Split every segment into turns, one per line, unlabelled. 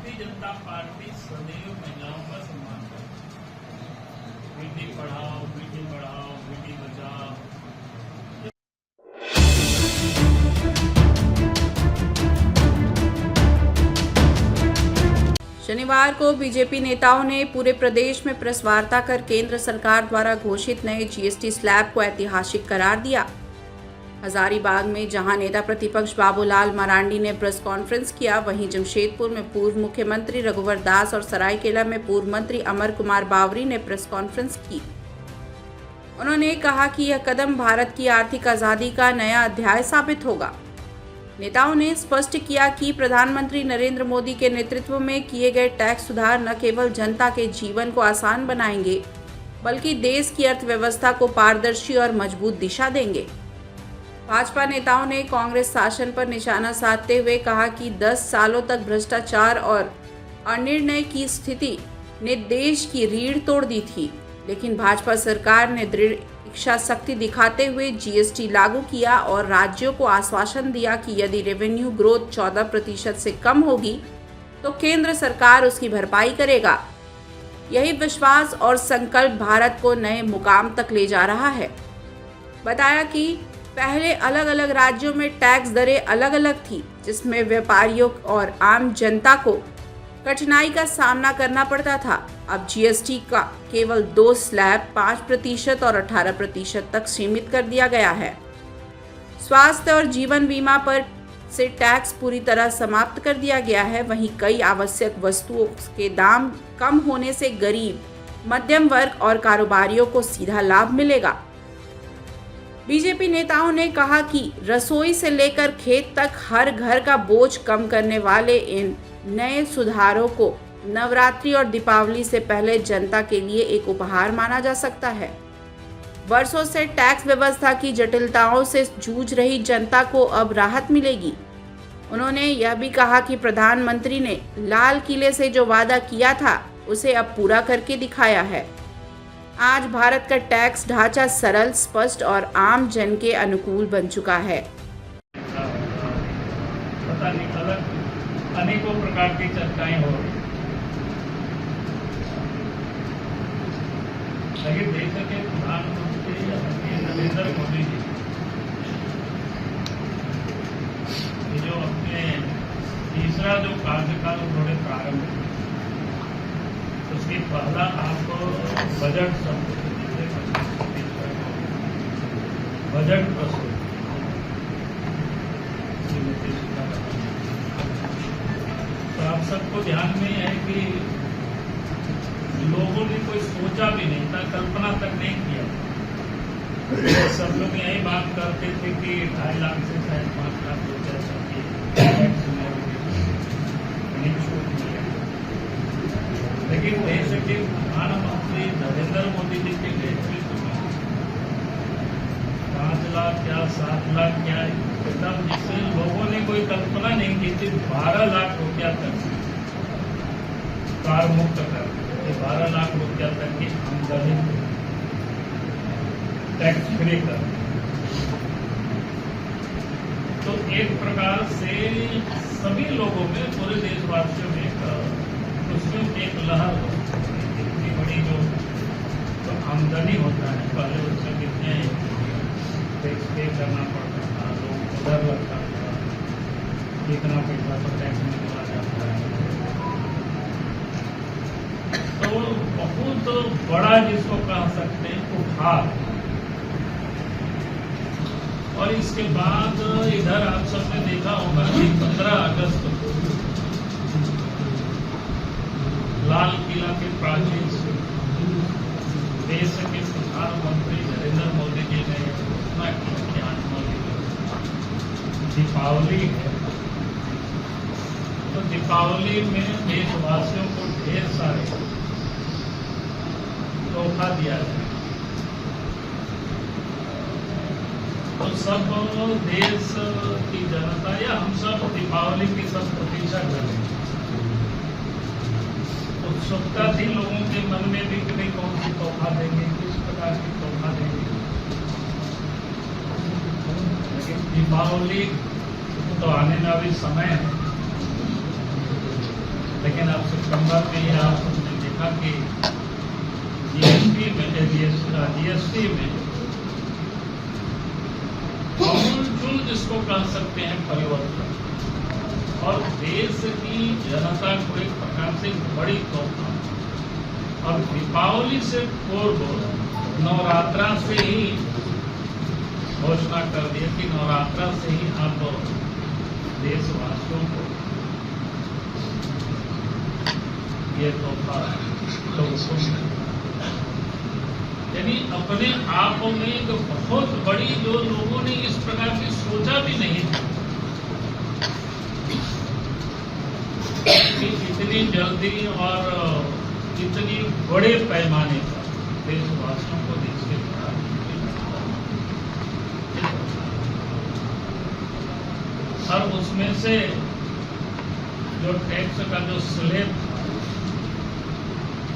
Bharatiya Janata party सदैव महिलाओं का सम्मान करती है। बेटी पढ़ाओ, बेटी बढ़ाओ, बेटी बचाओ।
शनिवार को बीजेपी नेताओं ने पूरे प्रदेश में प्रेस वार्ता कर केंद्र सरकार द्वारा घोषित नए जीएसटी स्लैब को ऐतिहासिक करार दिया। हजारीबाग में जहां नेता प्रतिपक्ष बाबूलाल मरांडी ने प्रेस कॉन्फ्रेंस किया, वहीं जमशेदपुर में पूर्व मुख्यमंत्री रघुवर दास और सरायकेला में पूर्व मंत्री अमर कुमार बावरी ने प्रेस कॉन्फ्रेंस की। उन्होंने कहा कि यह कदम भारत की आर्थिक आजादी का नया अध्याय साबित होगा। नेताओं ने स्पष्ट किया कि प्रधानमंत्री नरेंद्र मोदी के नेतृत्व में किए गए टैक्स सुधार न केवल जनता के जीवन को आसान बनाएंगे, बल्कि देश की अर्थव्यवस्था को पारदर्शी और मजबूत दिशा देंगे। भाजपा नेताओं ने कांग्रेस शासन पर निशाना साधते हुए कहा कि 10 सालों तक भ्रष्टाचार और अनिर्णय की स्थिति ने देश की रीढ़ तोड़ दी थी, लेकिन भाजपा सरकार ने दृढ़ इच्छा शक्ति दिखाते हुए जीएसटी लागू किया और राज्यों को आश्वासन दिया कि यदि रेवेन्यू ग्रोथ 14% से कम होगी तो केंद्र सरकार उसकी भरपाई करेगा। यही विश्वास और संकल्प भारत को नए मुकाम तक ले जा रहा है। बताया कि पहले अलग अलग राज्यों में टैक्स दरें अलग अलग थी, जिसमें व्यापारियों और आम जनता को कठिनाई का सामना करना पड़ता था। अब जीएसटी का केवल 2 स्लैब 5% और 18% तक सीमित कर दिया गया है। स्वास्थ्य और जीवन बीमा पर से टैक्स पूरी तरह समाप्त कर दिया गया है। वहीं कई आवश्यक वस्तुओं के दाम कम होने से गरीब, मध्यम वर्ग और कारोबारियों को सीधा लाभ मिलेगा। बीजेपी नेताओं ने कहा कि रसोई से लेकर खेत तक हर घर का बोझ कम करने वाले इन नए सुधारों को नवरात्रि और दीपावली से पहले जनता के लिए एक उपहार माना जा सकता है। वर्षों से टैक्स व्यवस्था की जटिलताओं से जूझ रही जनता को अब राहत मिलेगी। उन्होंने यह भी कहा कि प्रधानमंत्री ने लाल किले से जो वादा किया था उसे अब पूरा करके दिखाया है। आज भारत का टैक्स ढांचा सरल, स्पष्ट और आम जन के अनुकूल बन चुका है।
पता नहीं अलग अनेकों प्रकार की चर्चाएं हो रही, लेकिन देश के प्रधानमंत्री नरेंद्र मोदी जी ये जो अपने तीसरा जो कार्यकाल उन्होंने प्रारंभ किया, उसकी पहला आपको बजट प्रस्तुत तो आप सबको ध्यान में है कि लोगों ने कोई सोचा भी नहीं था, कल्पना तक नहीं किया। सब लोग यही बात करते थे कि 2.5 लाख से शायद 5 लाख हो जा सकती लेकिन देश के प्रधानमंत्री नरेंद्र मोदी जी के नेतृत्व में 5 लाख क्या 7 लाख क्या एकदम जिससे लोगों ने कोई कल्पना नहीं की थी, 12 लाख रुपया तक कार मुक्त कर 12 लाख रुपया तक की आमदनी टैक्स फ्री कर। तो एक प्रकार से सभी लोगों में, पूरे देशवासियों में खुशियों की एक लहर हो। इतनी बड़ी जो आमदनी होता है, पहले उसमें कितने टैक्स पे करना पड़ता था, लोग उधर लगता था, कितना पैसा तो टैक्स में चला जाता है। तो बहुत बड़ा जिसको कह सकते हैं उठाव। और इसके बाद इधर आप सबने देखा होगा कि 15 अगस्त को लाल किला के प्राचीन देश के प्रधानमंत्री नरेंद्र मोदी जी ने घोषणा की कि आज दीपावली है, तो दीपावली में देशवासियों को ढेर सारे तोहफा दिया जाए। तो सब देश की जनता या हम सब दीपावली की सब प्रतीक्षा कर रहे हैं। उत्सुकता थी लोगों के मन में भी कि कौन सी तोहफा देंगे, किस प्रकार की तोहफा देंगे। लेकिन दीपावली तो आने वाली समय है, लेकिन अब सितंबर में ही आपने देखा कि जीएसटी में आमूल जिसको कह सकते हैं परिवर्तन, और देश की जनता को एक प्रकार से बड़ी तोहफा, और दीपावली से पूर्व नवरात्रा से ही घोषणा कर दिया कि नवरात्रा से ही आप देशवासियों को ये तोहफा यानी अपने आप में एक बहुत बड़ी, जो लोगों ने इस प्रकार की सोचा भी नहीं था कि इतनी जल्दी और इतनी बड़े पैमाने पर देशवासियों को देश के और उसमें से जो टैक्स का जो स्लैब,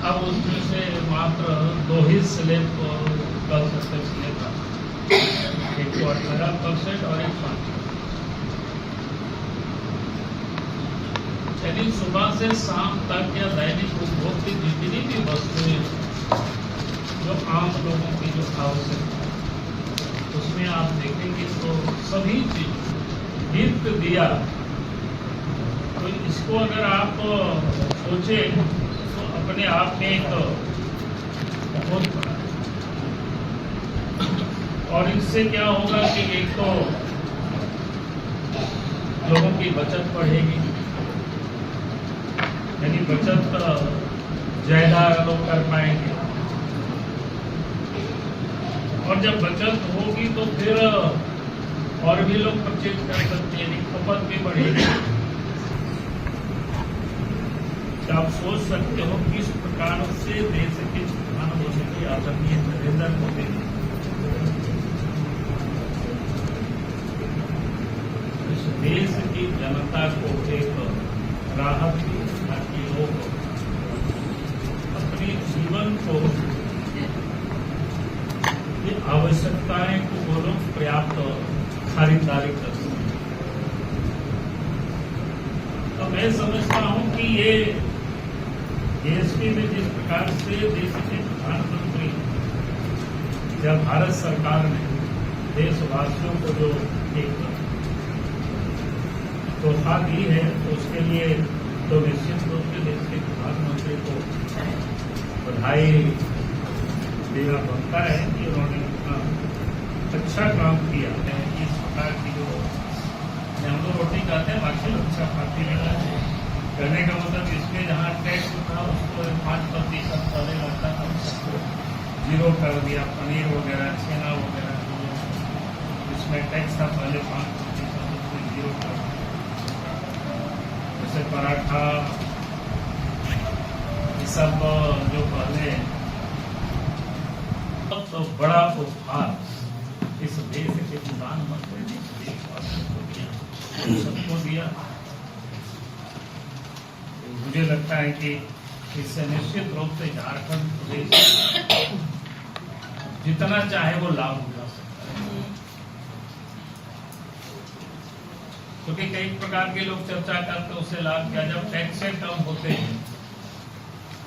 अब उसमें से मात्र 2 ही स्लैब को कर सकते स्लैब का, एक को 18% और एक 5%। यानी सुबह से शाम तक या दैनिक उपभोग की जितनी भी वस्तुएं जो आम लोगों की जो आवश्यकता, उसमें आप देखेंगे तो सभी चीज दीप दिया, तो इसको अगर आप सोचे तो अपने आप में एक बहुत बड़ा, और इससे क्या होगा कि एक तो लोगों की बचत बढ़ेगी, यानी बचत ज्यादा लोग कर पाएंगे, और जब बचत होगी तो फिर और भी लोग परचेज कर सकते हैं, खपत भी बढ़ेगी। तो आप सोच सकते हो किस प्रकार से देश के प्रधानमंत्री आदरणीय नरेंद्र मोदी इस देश की जनता को एक राहत दी, ताकि लोग अपने जीवन को ये आवश्यकताएं को वो लोग पर्याप्त खरीदारी कर सकें। तो मैं समझता हूं कि ये जीएसटी में जिस प्रकार से देश के प्रधानमंत्री या भारत सरकार ने देशवासियों को जो एक तोहफा दी है, तो उसके लिए तो निश्चित रूप से देश के प्रधानमंत्री को बधाई देना बनता है कि उन्होंने इतना अच्छा काम किया है। इस प्रकार की जो हम लोग रोटी खाते हैं, बाकी अच्छा खाते हैं, करने का मतलब इसमें जहाँ टैक्स था उसको 5% पहले लगता था, उसको 0 कर दिया। पनीर वगैरह, छेना वगैरह इसमें टैक्स था पहले 5%, उसको 0 कर दिया। जैसे पराठा, ये सब जो पहले तो बड़ा उपहार इस देश के प्रधानमंत्री ने देशवासियों को दिया, सबको दिया। मुझे लगता है कि इससे निश्चित रूप से झारखंड प्रदेश जितना चाहे वो लाभ उठा सकता है, क्योंकि कई प्रकार के लोग चर्चा करते उससे लाभ क्या, जब टैक्स से कम होते हैं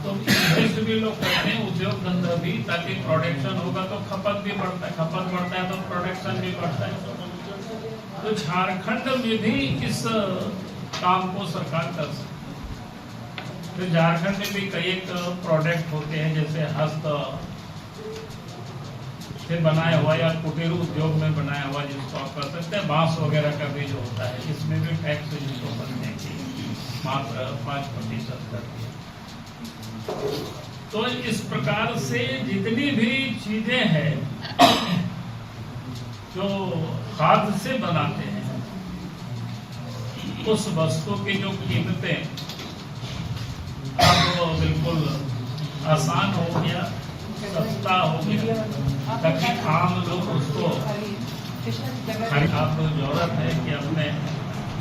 तो इससे भी लोग कहते हैं उद्योग धंधा भी, ताकि प्रोडक्शन होगा तो खपत भी बढ़ता है, खपत बढ़ता है तो प्रोडक्शन भी बढ़ता है। तो झारखंड में भी इस काम को सरकार कर सकती है। तो झारखंड में भी कई एक प्रोडक्ट होते हैं, जैसे हस्त से बनाया हुआ या कुटीर उद्योग में बनाया हुआ, जिसको आप कर सकते हैं। बांस वगैरह का भी जो होता है, इसमें भी टैक्स जिसको बनने की मात्र 5% करती है। तो इस प्रकार से जितनी भी चीजें हैं जो खाद से बनाते हैं, उस वस्तु की जो कीमतें अब बिल्कुल आसान हो गया, सस्ता हो गया, ताकि आम लोग उसको आपको जरूरत है कि अपने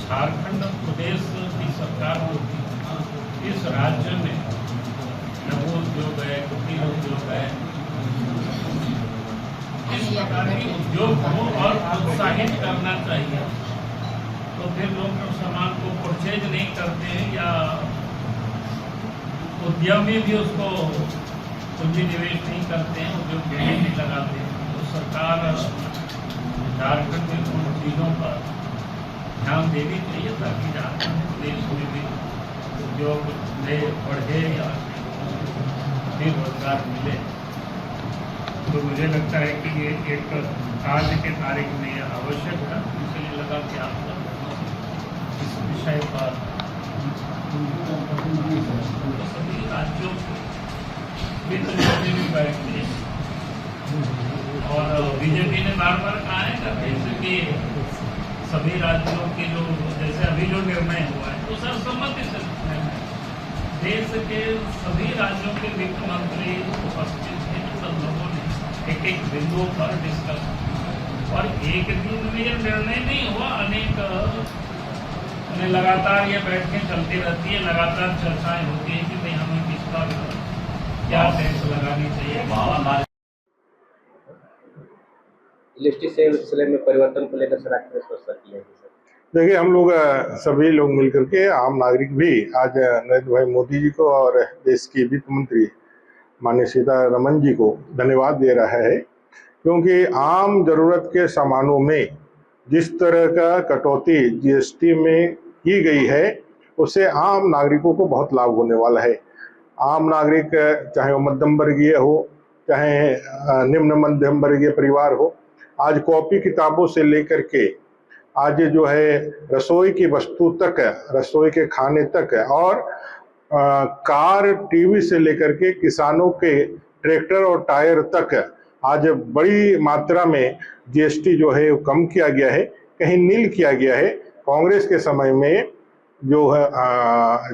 झारखंड प्रदेश की सरकार को इस राज्य में लघु उद्योग है, कुटीर उद्योग है, इस प्रकार के उद्योग को और प्रोत्साहित करना चाहिए। तो फिर लोग सामान को परचेज नहीं करते हैं या उद्यमी भी उसको पूंजी निवेश नहीं करते हैं, उद्योग देने नहीं लगाते हैं। तो सरकार झारखंड में उन चीज़ों पर ध्यान देनी चाहिए ताकि झारखंड देश में भी उद्योग बढ़े या भी रोजगार मिले। तो मुझे लगता है कि ये एक आज के तारीख में यह आवश्यक है, इसलिए लगा कि आप सब इस विषय पर सभी राज्यों वित्त मंत्री भी बैठे और बीजेपी ने बार बार कहा है कि देश के सभी राज्यों के जो जैसे अभी जो निर्णय हुआ है वो सर्वसम्मति से निर्णय है। देश के सभी राज्यों के वित्त मंत्री उपस्थित थे, सब लोगों ने एक एक बिंदुओं पर डिस्कस, और एक दिन में यह निर्णय नहीं हुआ, अनेक लगातार ये बैठकें चलती रहती है, लगातार चर्चाएं होती है कि भाई हमें किस पर क्या टैक्स लगानी चाहिए।
जीएसटी से सिलसिले में परिवर्तन को लेकर सर आपने स्पष्टता की है?
देखिए, हम लोग सभी लोग मिलकर के, आम नागरिक भी आज नरेंद्र भाई मोदी जी को और देश की वित्त मंत्री माननीय सीतारमण जी को धन्यवाद दे रहा है, क्योंकि आम जरूरत के सामानों में जिस तरह का कटौती जीएसटी में की गई है उससे आम नागरिकों को बहुत लाभ होने वाला है। आम नागरिक चाहे वो मध्यम वर्गीय हो, चाहे निम्न मध्यम वर्गीय परिवार हो, आज कॉपी किताबों से लेकर के आज जो है रसोई की वस्तु तक, रसोई के खाने तक, और कार टीवी से लेकर के किसानों के ट्रैक्टर और टायर तक आज बड़ी मात्रा में जीएसटी जो है कम किया गया है, कहीं नील किया गया है। कांग्रेस के समय में जो है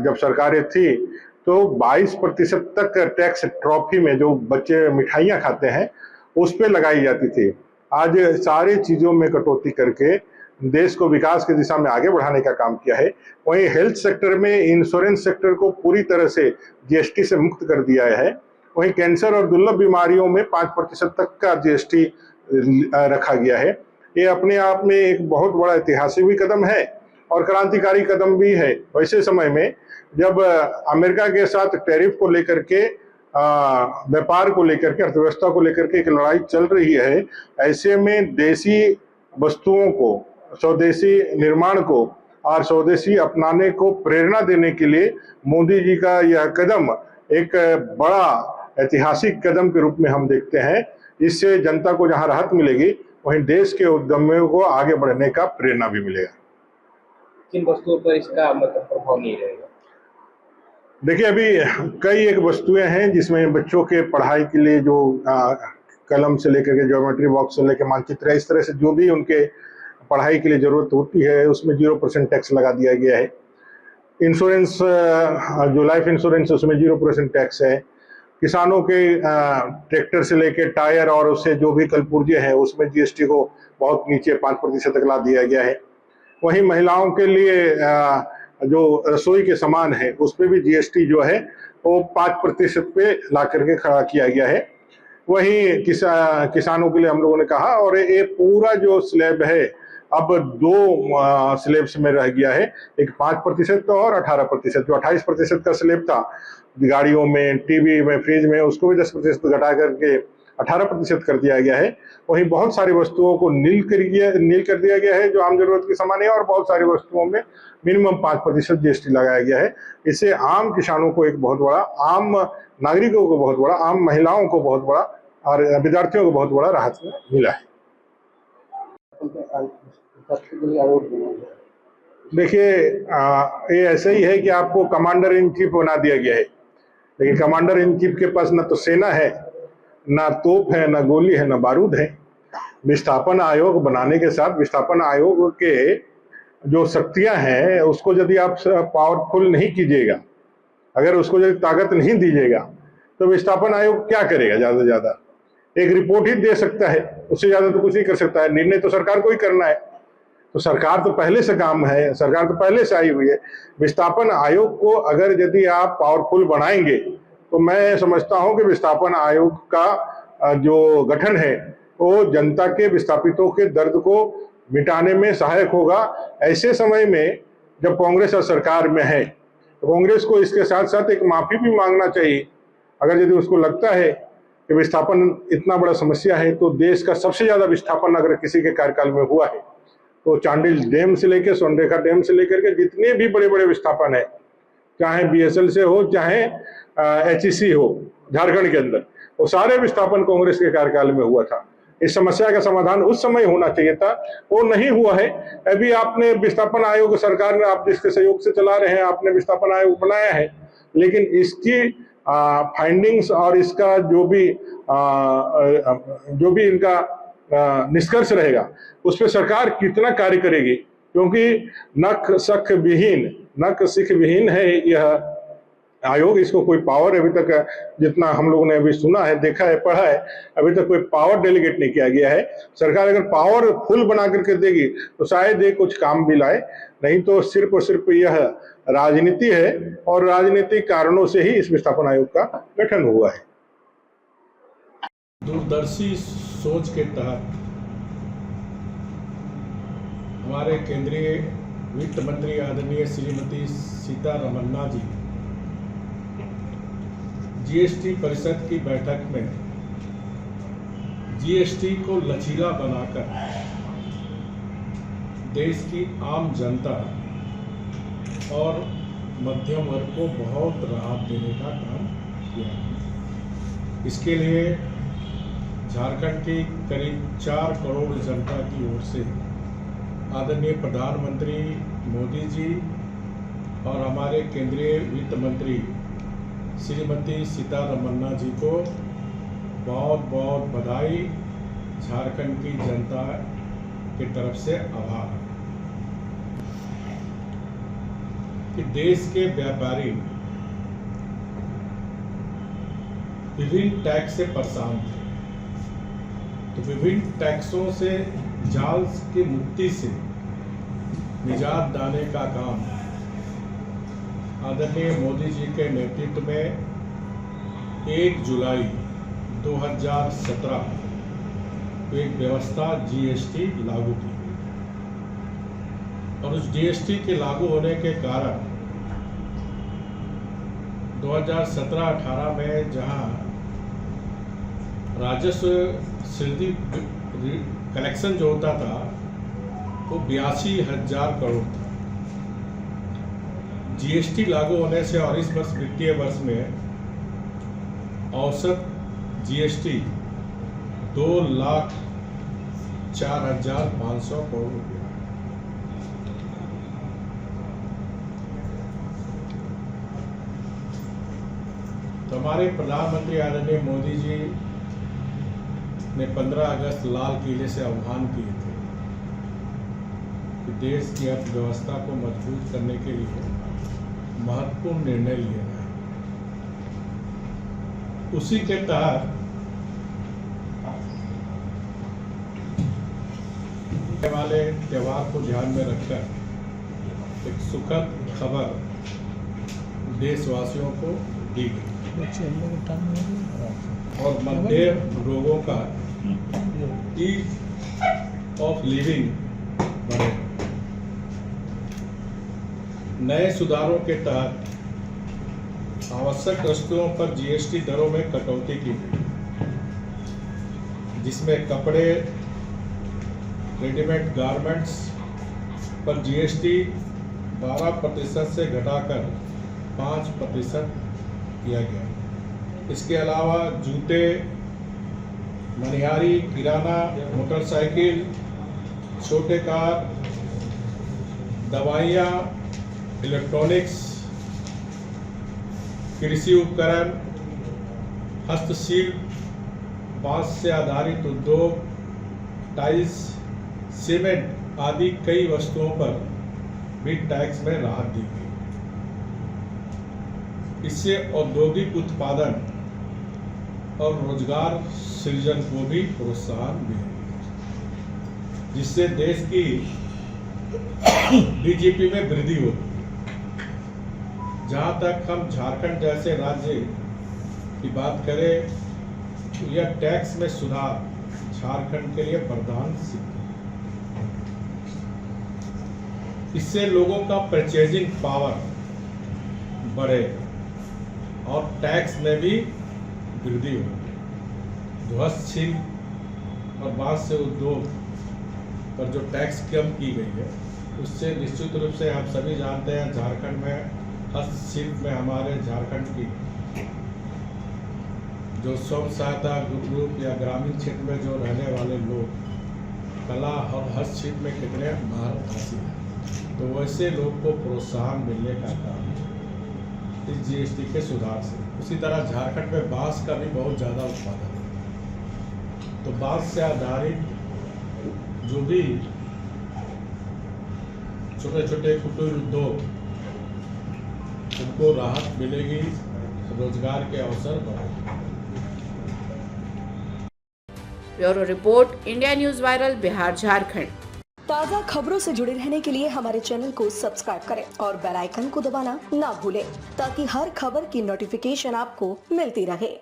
जब सरकारें थी तो 22% तक टैक्स ट्रॉफी में जो बच्चे मिठाइयाँ खाते हैं उस पर लगाई जाती थी। आज सारी चीज़ों में कटौती करके देश को विकास की दिशा में आगे बढ़ाने का काम किया है। वहीं हेल्थ सेक्टर में इंश्योरेंस सेक्टर को पूरी तरह से जीएसटी से मुक्त कर दिया है। वहीं कैंसर और दुर्लभ बीमारियों में 5% तक का जीएसटी रखा गया है। ये अपने आप में एक बहुत बड़ा ऐतिहासिक भी कदम है और क्रांतिकारी कदम भी है। वैसे समय में जब अमेरिका के साथ टैरिफ को लेकर के, व्यापार को लेकर के, अर्थव्यवस्था को लेकर के एक लड़ाई चल रही है, ऐसे में देसी वस्तुओं को, स्वदेशी निर्माण को और स्वदेशी अपनाने को प्रेरणा देने के लिए मोदी जी का यह कदम एक बड़ा ऐतिहासिक कदम के रूप में हम देखते हैं। इससे जनता को जहां राहत मिलेगी, वहीं देश के उद्यमियों को आगे बढ़ने का प्रेरणा भी मिलेगा।
किन वस्तुओं पर इसका मतलब प्रभाव नहीं रहेगा?
देखिए, अभी कई एक वस्तुएं हैं जिसमें बच्चों के पढ़ाई के लिए जो कलम से लेकर के ज्योमेट्री बॉक्स से लेकर मानचित्र, इस तरह से जो भी उनके पढ़ाई के लिए जरूरत होती है उसमें 0% टैक्स लगा दिया गया है। इंश्योरेंस, जो लाइफ इंश्योरेंस है उसमें 0% टैक्स है। किसानों के ट्रैक्टर से लेकर टायर और उससे जो भी कलपुर्जे हैं उसमें जीएसटी को बहुत नीचे 5% तक ला दिया गया है। वहीं महिलाओं के लिए जो रसोई के सामान है उस पर भी जीएसटी जो है वो 5% पे ला करके खड़ा किया गया है। वहीं किसानों के लिए हम लोगों ने कहा, और ये पूरा जो स्लैब है अब 2 स्लैब्स में रह गया है, एक 5% और 18%। जो 28% का स्लैब था गाड़ियों में, टीवी में, फ्रिज में, उसको भी 10% घटा करके 18% कर दिया गया है। वहीं बहुत सारी वस्तुओं को नील कर दिया गया है जो आम जरूरत के सामान है, और बहुत सारी वस्तुओं में मिनिमम 5% जीएसटी लगाया गया है। इससे आम किसानों को एक बहुत बड़ा, आम नागरिकों को बहुत बड़ा, आम महिलाओं को बहुत बड़ा और विद्यार्थियों को बहुत बड़ा राहत मिला है। देखिए, ये ऐसा ही है कि आपको कमांडर इन चीफ बना दिया गया है, लेकिन कमांडर इन चीफ के पास न तो सेना है, ना तोप है, ना गोली है, ना बारूद है। विस्थापन आयोग बनाने के साथ विस्थापन आयोग के जो शक्तियां हैं उसको यदि आप पावरफुल नहीं कीजिएगा, अगर उसको यदि ताकत नहीं दीजिएगा, तो विस्थापन आयोग क्या करेगा? ज्यादा से ज्यादा एक रिपोर्ट ही दे सकता है, उससे ज्यादा तो कुछ नहीं कर सकता है। निर्णय तो सरकार को ही करना है। तो सरकार तो पहले से काम है, सरकार तो पहले से आई हुई है। विस्थापन आयोग को अगर यदि आप पावरफुल बनाएंगे तो मैं समझता हूं कि विस्थापन आयोग का जो गठन है वो जनता के, विस्थापितों के दर्द को मिटाने में सहायक होगा। ऐसे समय में जब कांग्रेस और सरकार में है, तो कांग्रेस को इसके साथ साथ एक माफी भी मांगना चाहिए। अगर यदि उसको लगता है कि विस्थापन इतना बड़ा समस्या है, तो देश का सबसे ज्यादा विस्थापन अगर किसी के कार्यकाल में हुआ है तो चांडिल डैम से लेकर सोनरेखा डैम से लेकर के जितने भी बड़े बड़े विस्थापन है, चाहे बीएसएल से हो चाहे एचईसी हो झारखंड के अंदर, वो सारे विस्थापन कांग्रेस के कार्यकाल में हुआ था। इस समस्या का समाधान उस समय होना चाहिए था, वो नहीं हुआ है। अभी आपने विस्थापन आयोग सरकार ने, आप जिसके सहयोग से चला रहे हैं, आपने विस्थापन आयोग बनाया है, लेकिन इसकी फाइंडिंग्स और इसका जो भी इनका निष्कर्ष रहेगा उस पर सरकार कितना कार्य करेगी, क्योंकि नख सिख विहीन है यह आयोग। इसको कोई पावर अभी तक, जितना हम लोगों ने अभी सुना है, देखा है, पढ़ा है, अभी तक कोई पावर डेलीगेट नहीं किया गया है। सरकार अगर पावर फुल बना करके देगी तो शायद ये कुछ काम भी लाए, नहीं तो सिर्फ और सिर्फ यह राजनीति है और राजनीतिक कारणों से ही इस विस्थापन आयोग का गठन हुआ है।
दूरदर्शी सोच के तहत हमारे केंद्रीय वित्त मंत्री आदरणीय श्रीमती सीतारमन्ना जी जीएसटी परिषद की बैठक में जीएसटी को लचीला बनाकर देश की आम जनता और मध्यम वर्ग को बहुत राहत देने का काम किया। इसके लिए झारखंड की करीब 4 करोड़ जनता की ओर से आदरणीय प्रधानमंत्री मोदी जी और हमारे केंद्रीय वित्त मंत्री श्रीमती सीतारमन्ना जी को बहुत बहुत बधाई, झारखंड की जनता की तरफ से आभार। कि देश के व्यापारी विभिन्न टैक्स से परेशान थे, तो विभिन्न टैक्सों से जाल की मुक्ति से निजात दिलाने का काम आदरणीय मोदी जी के नेतृत्व में 1 जुलाई 2017 को एक व्यवस्था जीएसटी लागू की और उस जीएसटी के लागू होने के कारण 2017-18 में जहां राजस्व सृजन कलेक्शन जो होता था वो 82,000 करोड़ था। जीएसटी लागू होने से और इस वर्ष वित्तीय वर्ष में औसत जीएसटी 2,04,500 करोड़ रुपया। तो हमारे प्रधानमंत्री आदरणीय मोदी जी ने 15 अगस्त लाल किले से आह्वान किए थे कि देश की अर्थव्यवस्था को मजबूत करने के लिए महत्वपूर्ण निर्णय लिए गए। उसी के तहत आने वाले त्योहार को ध्यान में रखकर एक सुखद खबर देशवासियों को दी गई और मध्यम रोगों का ईज ऑफ लिविंग बढ़े। नए सुधारों के तहत आवश्यक वस्तुओं पर जीएसटी दरों में कटौती की गई, जिसमें कपड़े, रेडीमेड गारमेंट्स पर जीएसटी 12% से घटाकर 5% किया गया। इसके अलावा जूते, मनिहारी, किराना, मोटरसाइकिल, छोटे कार, दवाइयाँ, इलेक्ट्रॉनिक्स, कृषि उपकरण, हस्तशिल्प, बांस से आधारित उद्योग, टाइल्स, सीमेंट आदि कई वस्तुओं पर भी टैक्स में राहत दी गई। इससे औद्योगिक उत्पादन और रोजगार सृजन को भी प्रोत्साहन मिलेगा, जिससे देश की बीजेपी में वृद्धि होगी। जहां तक हम झारखंड जैसे राज्य की बात करें तो यह टैक्स में सुधार झारखंड के लिए वरदान सिद्ध है। इससे लोगों का परचेजिंग पावर बढ़े और टैक्स में भी वृद्धि हो। जो हस्तशिल्प और बांस से उद्योग पर जो टैक्स कम की गई है, उससे निश्चित रूप से हम सभी जानते हैं झारखंड में हस्तशिल्प में हमारे झारखंड की जो स्वयं सहायता ग्रुप या ग्रामीण क्षेत्र में जो रहने वाले लोग कला और हस्तशिल्प में कितने महारथी हैं, तो वैसे लोग को प्रोत्साहन मिलने का काम इस जीएसटी के सुधार से। उसी तरह झारखंड में बांस का भी बहुत ज़्यादा उत्पादन है, तो बांस से आधारित जो भी छोटे छोटे कुटीर उद्योग, उनको राहत मिलेगी, रोजगार के अवसर बढ़ेंगे।
Bureau report, India news viral, Bihar Jharkhand.
ताज़ा खबरों से जुड़े रहने के लिए हमारे चैनल को सब्सक्राइब करें और बेल आइकन को दबाना ना भूलें, ताकि हर खबर की नोटिफिकेशन आपको मिलती रहे।